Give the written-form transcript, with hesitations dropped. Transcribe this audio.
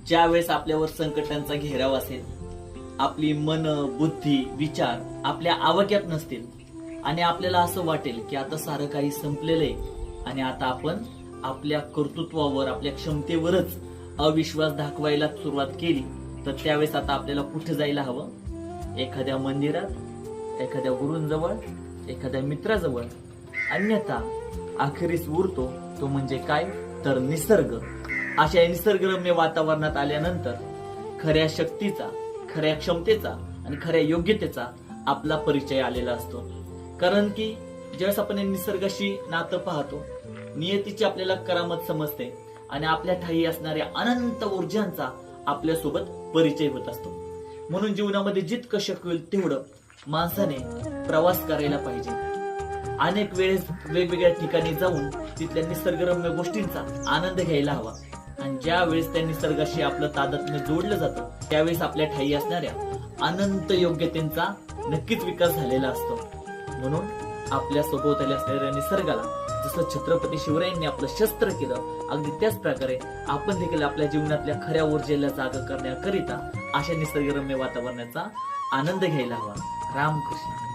ज्या वेळेस आपल्यावर संकटांचा घेराव असेल, आपली मन, बुद्धी, विचार आपल्या आवाक्यात नसतील आणि आपल्याला असं वाटेल की आता सारं काही संपलेलं आहे आणि आता आपण आपल्या कर्तृत्वावर, आपल्या क्षमतेवरच अविश्वास दाखवायला सुरुवात केली, तर त्यावेळेस आता आपल्याला कुठे जायला हवं? एखाद्या मंदिरात, एखाद्या गुरूंजवळ, एखाद्या मित्राजवळ. अन्यथा अखेरीस उरतो तो म्हणजे काय? तर निसर्ग. अशा निसर्गरम्य वातावरणात आल्यानंतर खऱ्या शक्तीचा, खऱ्या क्षमतेचा आणि खऱ्या योग्यतेचा आपला परिचय आलेला असतो. कारण की ज्यावेळेस आपण निसर्गाशी नातं पाहतो, नियतीची आपल्याला करामत समजते आणि आपल्या ठायी असणाऱ्या अनंत ऊर्जांचा आपल्यासोबत परिचय होत असतो. म्हणून जीवनामध्ये जितकं शक्य होईल तेवढं माणसाने प्रवास करायला पाहिजे. अनेक वेळेस वेगवेगळ्या ठिकाणी जाऊन तिथल्या निसर्गरम्य गोष्टींचा आनंद घ्यायला हवा. आणि ज्या वेळेस त्या निसर्गाशी आपलं तादात्म्य जोडलं जातं, त्यावेळेस आपल्या ठायी असणाऱ्या अनंत योग्यतेचा नक्कीच विकास झालेला असतो. म्हणून आपल्या सभोवताली असणाऱ्या निसर्गाला जसं छत्रपती शिवरायांनी आपलं शस्त्र केलं, अगदी त्याच प्रकारे आपण देखील आपल्या जीवनातल्या खऱ्या ऊर्जेला जागा करण्याकरिता अशा निसर्गरम्य वातावरणाचा आनंद घ्यायला हवा. रामकृष्ण.